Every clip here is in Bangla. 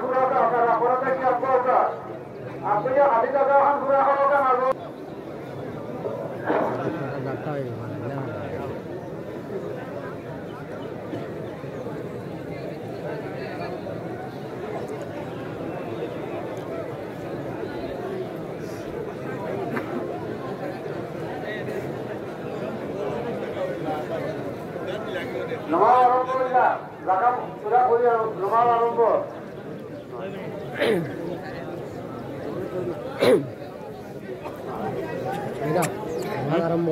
পুরা কাকা পরে কি আপনারা আপনি হাতি দাদা খান পুরা কাকা না ডাক্তার হয়ে গেল নমাজ আরম্ভ হইলা জাকা পুরা করি নমাজ আরম্ভ আরম্ভ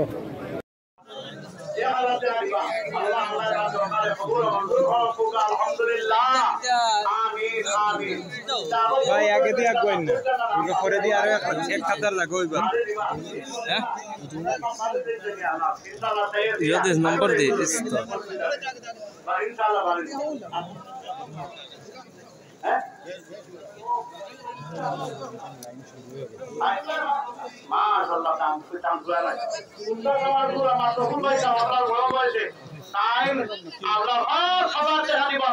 ভাই আগে দিয়ে কইন না ওকে পরে দিয়ে আরো এক খাতার লাগো এবার হ্যাঁ ইয়া দিস নাম্বার দে দিস তো হ্যাঁ মাশাআল্লাহ কাম করে না সুন্দর নামাজ পুরা মাত্র কোন ভাই আল্লাহর বড় বয়সে টাইম আল্লাহ সবার দেখা দিবা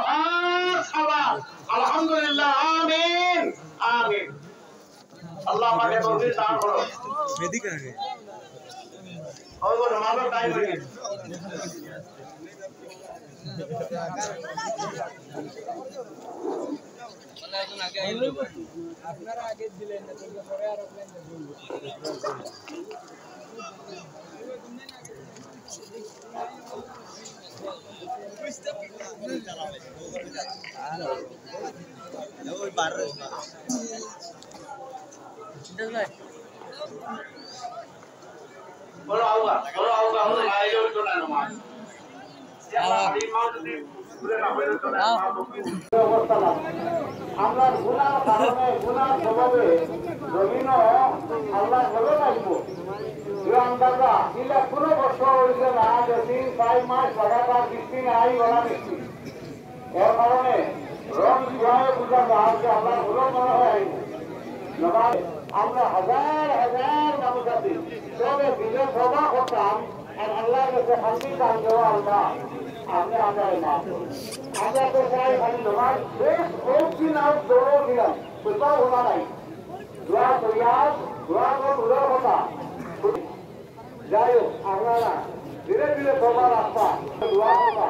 সবার আলহামদুলিল্লাহ আমিন আমিন আল্লাহ পাকে তৌফিক দান করো এদিকে আগে ওই গো নামাজের টাইম হয়ে গেছে আপনারা আগে দিলেন না তো পরে আর অফলাইন বলো আওগা হলো আয়োজন তো না নমাজ আমরা গুনার কারণে গুনার স্বভাবে জমিন আল্লাহ ভালো লাগবো আন্দাজা ইলা পুরো বছর হয়েছে না যে 3-5 মাস লাগাতার বৃষ্টি নাই বলা বৃষ্টি এর কারণে রং কিভাবে বুঝা যায় যে আল্লাহ ভালো মনে হয় আমরা হাজার হাজার মানুষ আছি তবে দিনের সভা করতাম আর আল্লাহ কাছে শান্তি দান দেওয়া আল্লাহ আপনি আমরা আমরা তো চাই খালি নমাজ শেষ হোক কি না দৌড়ও দিলাম কোথাও হওয়া নাই দোয়া তৈয়ার দোয়া তো দূরের কথা যাই হোক আপনারা ধীরে ধীরে সবার রাস্তা দোয়া কথা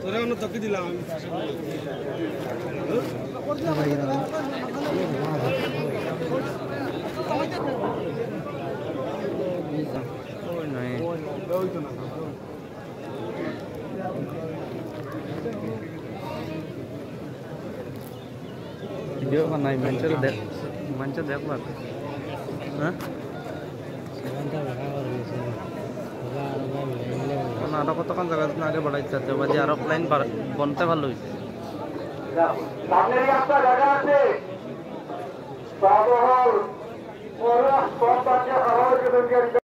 তোরা অন্য তোকে দিলাম ভিডিও বানাই মঞ্চে দেখবার হ্যাঁ আরো কতক্ষণ জায়গা আগে বাড়াইতে চাচ্ছে বাজে আর অফলাইন বনতে ভালো হয়েছে সামনে একটা জায়গা আছে সব হল ওরা সব বাচ্চা খাবার